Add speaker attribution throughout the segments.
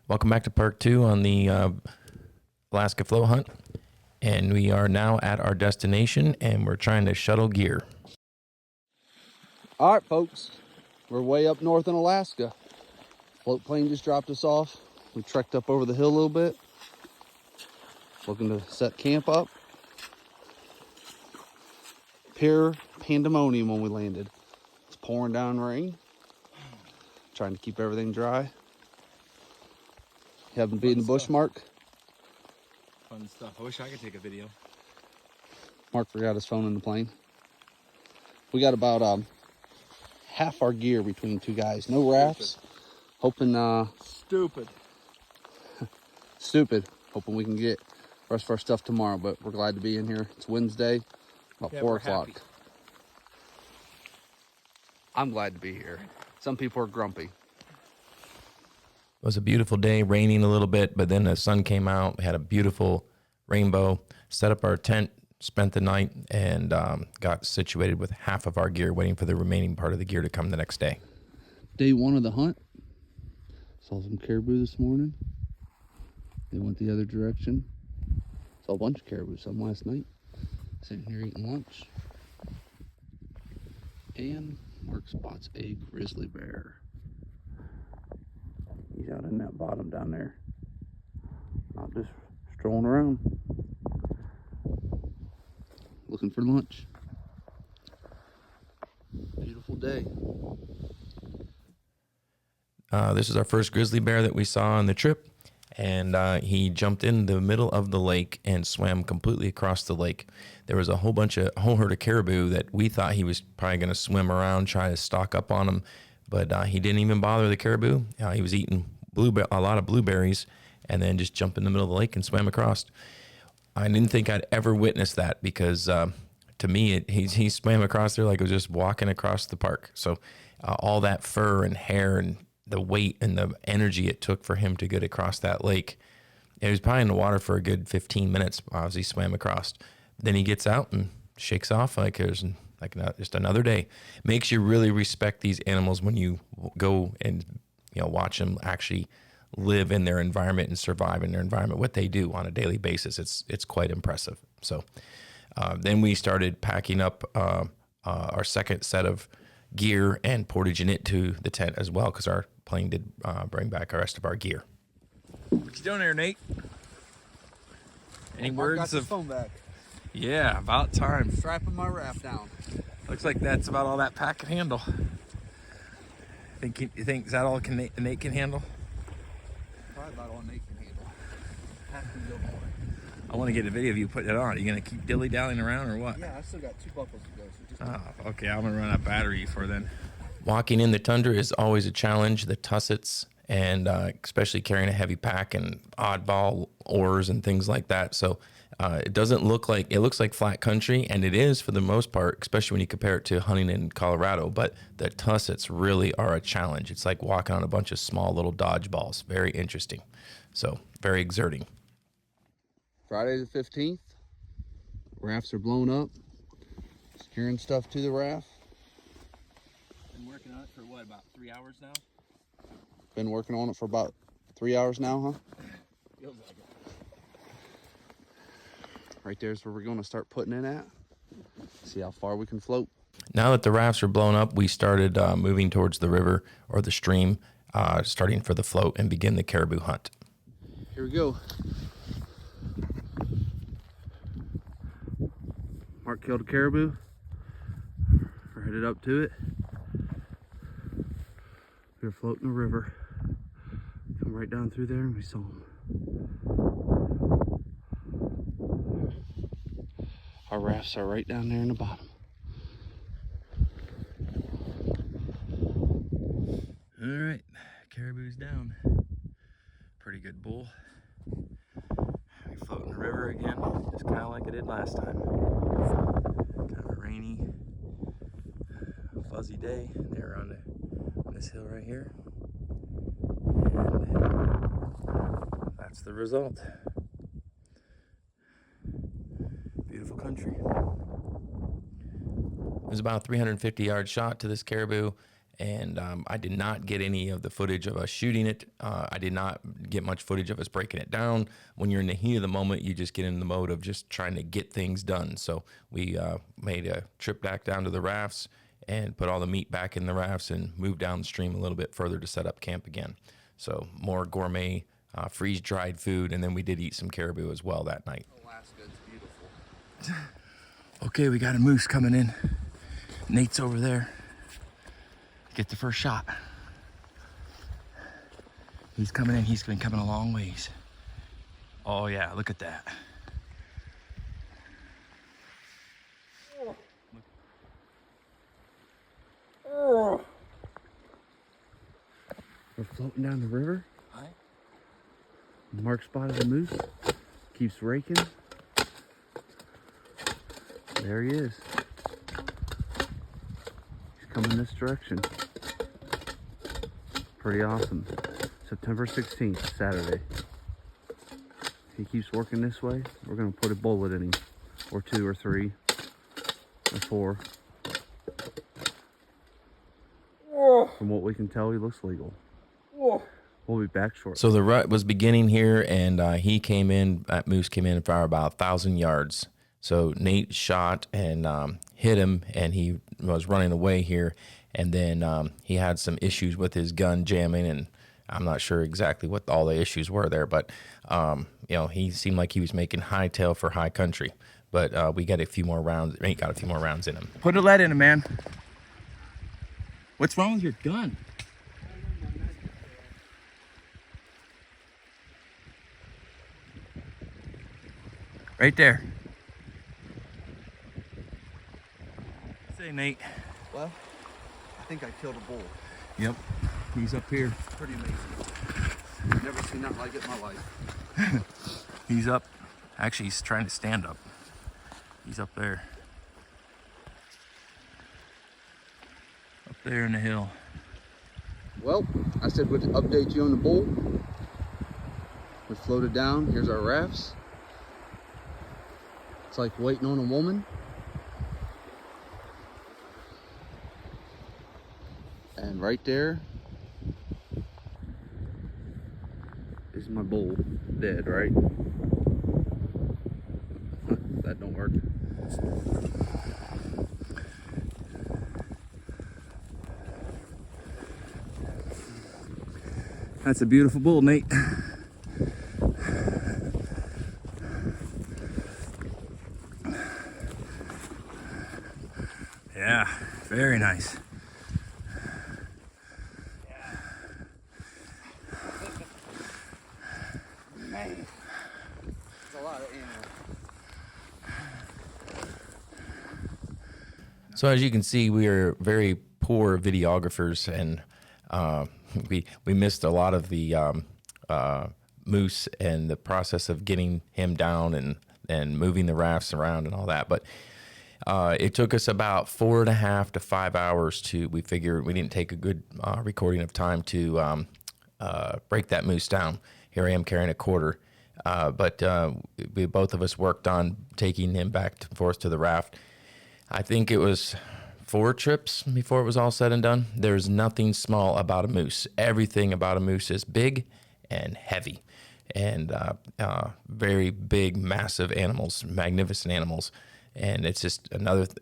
Speaker 1: Welcome back to part 2 on the Alaska float hunt. And we are now at our destination and we're trying to shuttle gear.
Speaker 2: All right, folks, we're way up north in Alaska. Float plane just dropped us off. We trekked up over the hill a little bit, looking to set camp up. Pure pandemonium when we landed. It's pouring down rain. Trying to keep everything dry. Haven't been in the bush, Mark.
Speaker 3: Fun stuff. I wish I could take a video.
Speaker 2: Mark forgot his phone in the plane. We got about half our gear between two guys. No rafts. Hoping stupid. Hoping we can get the rest of our stuff tomorrow, but we're glad to be in here. It's Wednesday, about 4 o'clock.
Speaker 3: Happy.
Speaker 2: I'm glad to be here. Some people are grumpy.
Speaker 1: It was a beautiful day, raining a little bit, but then the sun came out. We had a beautiful rainbow, set up our tent, spent the night, and got situated with half of our gear, waiting for the remaining part of the gear to come the next day.
Speaker 2: Day 1 of the hunt. Saw some caribou this morning. They went the other direction. Saw a bunch of caribou, some last night. Sitting here eating lunch. And Mark spots a grizzly bear. He's out in that bottom down there. Not just strolling around. Looking for lunch. Beautiful day.
Speaker 1: This is our first grizzly bear that we saw on the trip, and he jumped in the middle of the lake and swam completely across the lake. There was a whole herd of caribou that we thought he was probably going to swim around, try to stalk up on them, but he didn't even bother the caribou. He was eating a lot of blueberries and then just jumped in the middle of the lake and swam across. I didn't think I'd ever witness that because to me, he swam across there like it was just walking across the park. So all that fur and hair and the weight and the energy it took for him to get across that lake. He was probably in the water for a good 15 minutes as he swam across. Then he gets out and shakes off like there's just another day. Makes you really respect these animals when you go and watch them actually live in their environment and survive in their environment. What they do on a daily basis, it's quite impressive. So then we started packing up our second set of gear and portaging it to the tent as well, because our plane did bring back the rest of our gear.
Speaker 3: What you doing there, Nate? Any
Speaker 2: Mark got
Speaker 3: words
Speaker 2: his
Speaker 3: of
Speaker 2: phone back.
Speaker 3: Yeah, about time.
Speaker 2: Strapping my raft down.
Speaker 3: Looks like that's about all that pack can handle. You think is that all Nate can handle?
Speaker 2: Probably about all Nate can handle. Have to go more.
Speaker 3: I want to get a video of you putting it on. Are you gonna keep dilly-dallying around or what?
Speaker 2: Yeah, I still got 2 buckles to go. So just
Speaker 3: Oh, okay. I'm gonna run out of battery for then.
Speaker 1: Walking in the tundra is always a challenge. The tussets and especially carrying a heavy pack and oddball oars and things like that. So it looks like flat country, and it is for the most part, especially when you compare it to hunting in Colorado. But the tussets really are a challenge. It's like walking on a bunch of small little dodgeballs. Very interesting. So very exerting.
Speaker 2: Friday the 15th. Rafts are blown up. Securing stuff to the raft.
Speaker 3: Been working on it for what, about 3 hours now?
Speaker 2: Been working on it for about 3 hours now, huh?
Speaker 3: Feels like it.
Speaker 2: Right there's where we're going to start putting it at. See how far we can float.
Speaker 1: Now that the rafts are blown up, we started moving towards the river or the stream, starting for the float and begin the caribou hunt.
Speaker 2: Here we go. Mark killed a caribou. We're headed up to it. We were floating the river. Come right down through there and we saw him. Our rafts are right down there in the bottom.
Speaker 3: All right, caribou's down. Pretty good bull. We float in the river again, just kind of like I did last time. Kind of a rainy, fuzzy day there on this hill right here. And that's the result. Beautiful country.
Speaker 1: It was about a 350-yard shot to this caribou, And I did not get any of the footage of us shooting it. I did not get much footage of us breaking it down. When you're in the heat of the moment, you just get in the mode of just trying to get things done. So we made a trip back down to the rafts and put all the meat back in the rafts and moved downstream a little bit further to set up camp again. So more gourmet, freeze-dried food, and then we did eat some caribou as well that night.
Speaker 2: Alaska, it's beautiful.
Speaker 3: Okay, we got a moose coming in. Nate's over there. Get the first shot. He's coming in. He's been coming a long ways. Oh yeah, look at that.
Speaker 2: We're floating down the river.
Speaker 3: Hi.
Speaker 2: Mark spotted a moose. Keeps raking. There he is. He's coming this direction. Pretty awesome. September 16th, Saturday. He keeps working this way. We're gonna put a bullet in him, or 2 or 3 or 4. From what we can tell, he looks legal. We'll be back shortly.
Speaker 1: So the rut was beginning here, and that moose came in for about 1,000 yards. So Nate shot and hit him, and he was running away here. And then he had some issues with his gun jamming, and I'm not sure exactly what all the issues were there, but he seemed like he was making high tail for high country. But we got a few more rounds. Nate got a few more rounds in him.
Speaker 3: Put a lead in him, man. What's wrong with your gun? Right there. Say, Nate.
Speaker 2: Well, I think I killed a bull.
Speaker 3: Yep. He's up here.
Speaker 2: Pretty amazing. Never seen nothing like it in my life.
Speaker 3: He's up. Actually, he's trying to stand up. He's up there. Up there in the hill.
Speaker 2: Well, I said we'd update you on the bull. We floated down. Here's our rafts. It's like waiting on a woman. And right there is my bull, dead, right? That don't work.
Speaker 3: That's a beautiful bull, Nate. Yeah, very nice.
Speaker 2: Man, it's a lot of animals.
Speaker 1: So as you can see, we are very poor videographers, and we missed a lot of the moose and the process of getting him down and moving the rafts around and all that. But it took us about 4.5 to 5 hours we figured we didn't take a good recording of time to break that moose down. Here I am carrying a quarter. But we both of us worked on taking him back and forth to the raft. I think it was 4 trips before it was all said and done. There's nothing small about a moose. Everything about a moose is big and heavy, and very big, massive animals, magnificent animals. And it's just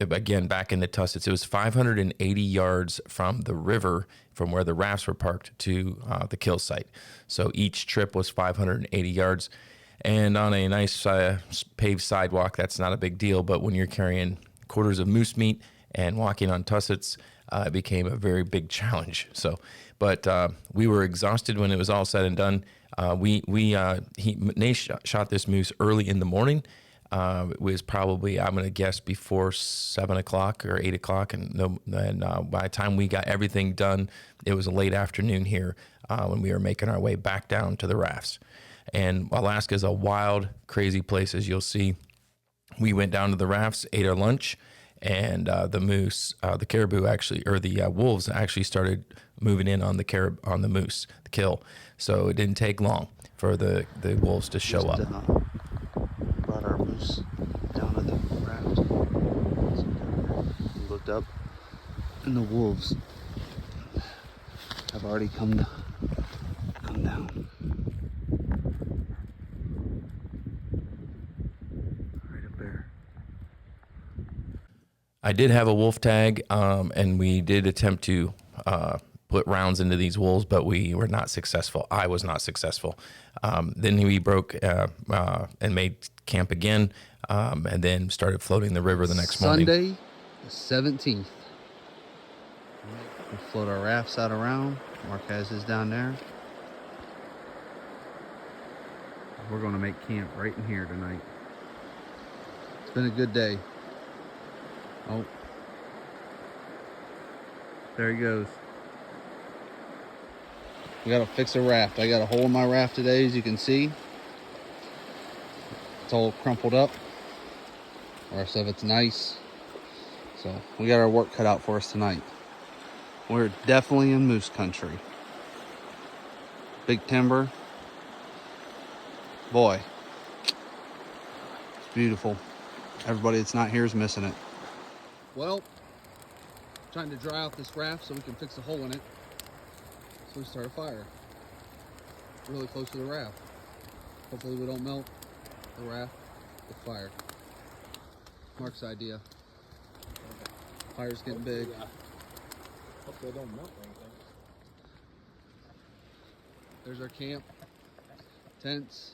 Speaker 1: again, back in the tussets, it was 580 yards from the river, from where the rafts were parked, to the kill site. So each trip was 580 yards. And on a nice paved sidewalk, that's not a big deal. But when you're carrying quarters of moose meat and walking on tussets, it became a very big challenge. So, but we were exhausted when it was all said and done. Nate shot this moose early in the morning. It was probably, I'm going to guess, before 7 o'clock or 8 o'clock. And by the time we got everything done, it was a late afternoon here when we were making our way back down to the rafts. And Alaska is a wild, crazy place, as you'll see. We went down to the rafts, ate our lunch, and the caribou actually, or the wolves actually started moving in on the moose, the kill. So it didn't take long for the wolves to show up.
Speaker 2: Brought our moose down to the raft. We looked up, and the wolves have already come down. Right up there.
Speaker 1: I did have a wolf tag, and we did attempt to put rounds into these wolves, but we were not successful. I was not successful. Then we broke and made camp again, and then started floating the river the next morning.
Speaker 2: Sunday, the 17th. We float our rafts out around. Marquez is down there. We're going to make camp right in here tonight. It's been a good day. Oh, there he goes. We got to fix a raft. I got a hole in my raft today, as you can see. It's all crumpled up. The rest of it's nice. So we got our work cut out for us tonight. We're definitely in moose country. Big timber. Boy, it's beautiful. Everybody that's not here is missing it. Well, trying to dry out this raft so we can fix a hole in it. So we start a fire. Really close to the raft. Hopefully we don't melt the raft with fire. Mark's idea. Fire's getting big.
Speaker 3: Hopefully they don't melt or anything.
Speaker 2: There's our camp. Tents.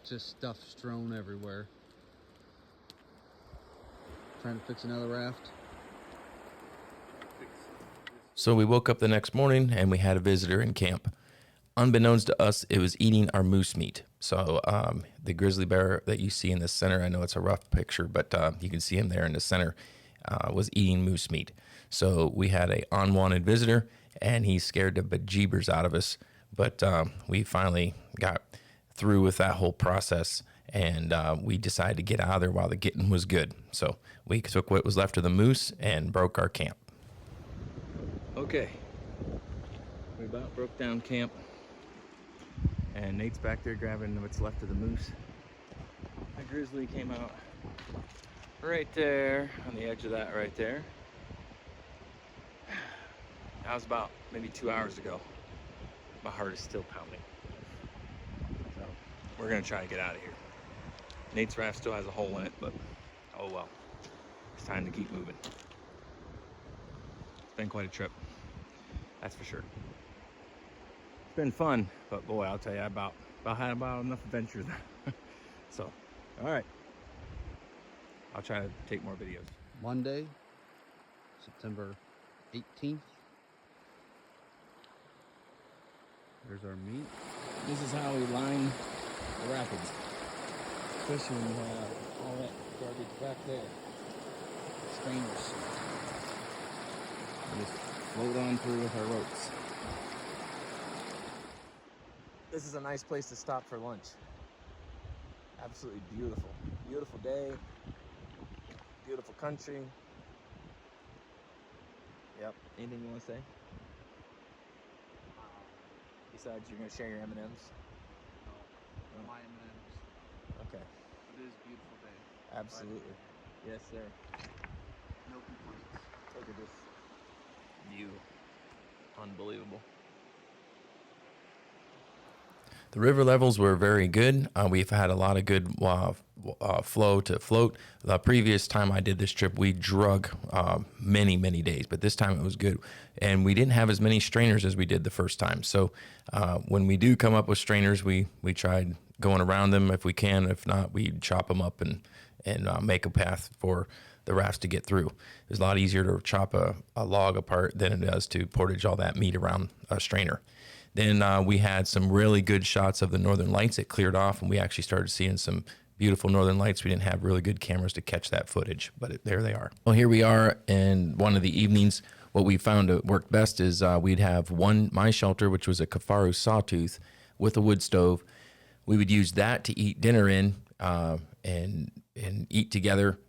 Speaker 2: Just stuff strewn everywhere. Trying to fix another raft.
Speaker 1: So we woke up the next morning and we had a visitor in camp. Unbeknownst to us, it was eating our moose meat. So the grizzly bear that you see in the center, I know it's a rough picture, but you can see him there in the center, was eating moose meat. So we had a unwanted visitor, and he scared the bejeebers out of us. But we finally got through with that whole process, and we decided to get out of there while the getting was good. So we took what was left of the moose and broke our camp. Okay, we about broke down camp, and Nate's back there grabbing what's left of the moose. The grizzly came out right there on the edge of that right there. That was about maybe 2 hours ago. My heart is still pounding. So we're gonna try to get out of here. Nate's raft still has a hole in it, but oh well. It's time to keep moving. It's been quite a trip, that's for sure. It's been fun, but boy, I'll tell you, I had about enough adventures. So, all right. I'll try to take more videos.
Speaker 2: Monday, September 18th. There's our meat.
Speaker 3: This is how we line the rapids. Especially when you have all that garbage back there. Strainers. We just float on through with our ropes. This is a nice place to stop for lunch. Absolutely beautiful. Beautiful day. Beautiful country. Yep. Anything you want to say? Besides, you're going to share your M&Ms?
Speaker 2: No, my M&Ms.
Speaker 3: Okay.
Speaker 2: It is a beautiful day.
Speaker 3: Absolutely. Yes, sir.
Speaker 2: No complaints.
Speaker 3: Look at this view. Unbelievable.
Speaker 1: The river levels were very good. We've had a lot of good flow to float. The previous time I did this trip, we drug many days, but this time it was good. And we didn't have as many strainers as we did the first time. So when we do come up with strainers, we tried going around them if we can. If not, we chop them up and make a path for the rafts to get through. It's a lot easier to chop a log apart than it is to portage all that meat around a strainer. Then we had some really good shots of the northern lights. It cleared off, and we actually started seeing some beautiful northern lights. We didn't have really good cameras to catch that footage, but there they are. Well, here we are in one of the evenings. What we found that worked best is we'd have my shelter, which was a Kafaru sawtooth with a wood stove. We would use that to eat dinner in and eat together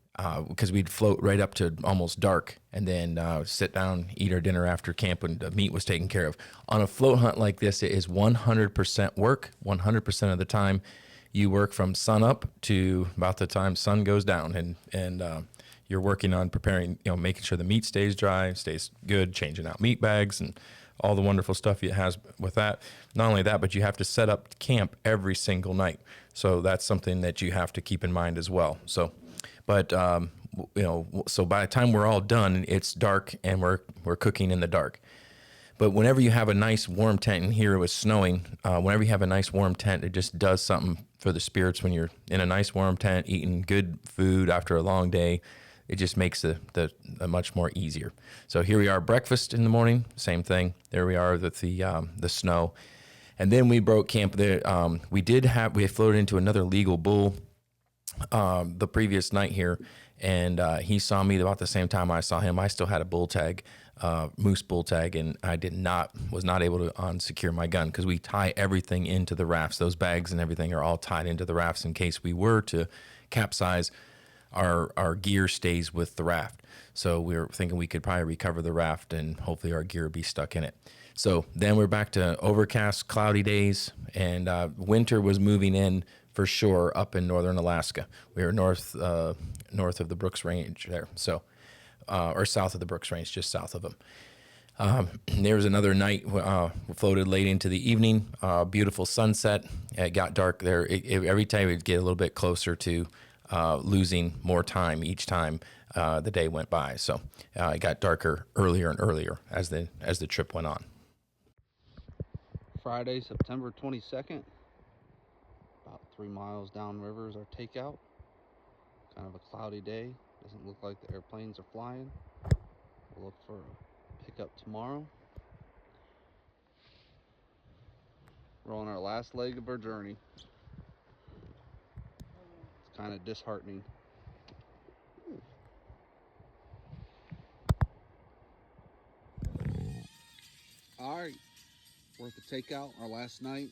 Speaker 1: because we'd float right up to almost dark and then sit down, eat our dinner after camp when the meat was taken care of. On a float hunt like this, it is 100% work. 100% of the time, you work from sun up to about the time sun goes down, and you're working on preparing, making sure the meat stays dry, stays good, changing out meat bags and all the wonderful stuff it has with that. Not only that, but you have to set up camp every single night. So that's something that you have to keep in mind as well. So, but, so by the time we're all done, it's dark and we're cooking in the dark. But whenever you have a nice warm tent, and here it was snowing, whenever you have a nice warm tent, it just does something for the spirits when you're in a nice warm tent, eating good food after a long day. It just makes the much more easier. So here we are, breakfast in the morning, same thing. There we are with the snow. And then we broke camp there. We had floated into another legal bull the previous night here, and he saw me about the same time I saw him. I still had a bull tag, moose bull tag, and I was not able to unsecure my gun because we tie everything into the rafts. Those bags and everything are all tied into the rafts in case we were to capsize. Our gear stays with the raft. So we were thinking we could probably recover the raft and hopefully our gear would be stuck in it. So then we're back to overcast, cloudy days, and winter was moving in for sure up in northern Alaska. We were north of the Brooks Range there, so or south of the Brooks Range, just south of them. There was another night, floated late into the evening, beautiful sunset. It got dark there. Every time we'd get a little bit closer to losing more time each time the day went by. So it got darker earlier and earlier as the trip went on.
Speaker 2: Friday, September 22nd. About 3 miles downriver is our takeout. Kind of a cloudy day. Doesn't look like the airplanes are flying. We'll look for a pickup tomorrow. We're on our last leg of our journey. It's kind of disheartening. All right, we're at the takeout, our last night.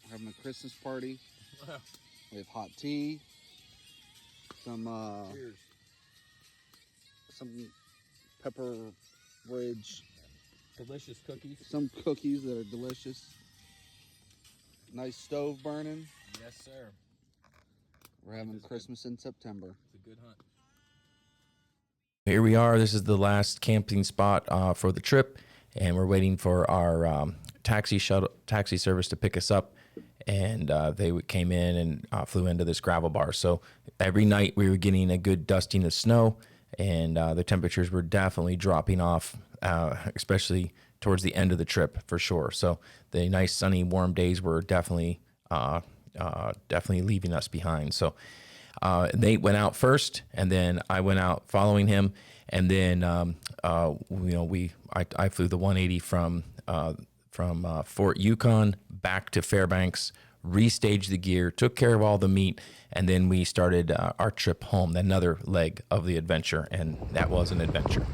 Speaker 2: We're having a Christmas party. We have hot tea, some pepper bridge,
Speaker 3: Delicious cookies.
Speaker 2: some cookies that are delicious. Nice stove burning.
Speaker 3: Yes, sir.
Speaker 2: We're having Christmas in September.
Speaker 3: It's a good hunt.
Speaker 1: Here we are. This is the last camping spot for the trip, and we're waiting for our taxi service to pick us up. And they came in and flew into this gravel bar. So every night we were getting a good dusting of snow, and the temperatures were definitely dropping off, especially towards the end of the trip for sure. So the nice sunny warm days were definitely leaving us behind. So Nate went out first, and then I went out following him, and then I flew the 180 from Fort Yukon back to Fairbanks, restaged the gear, took care of all the meat, and then we started our trip home, another leg of the adventure, and that was an adventure.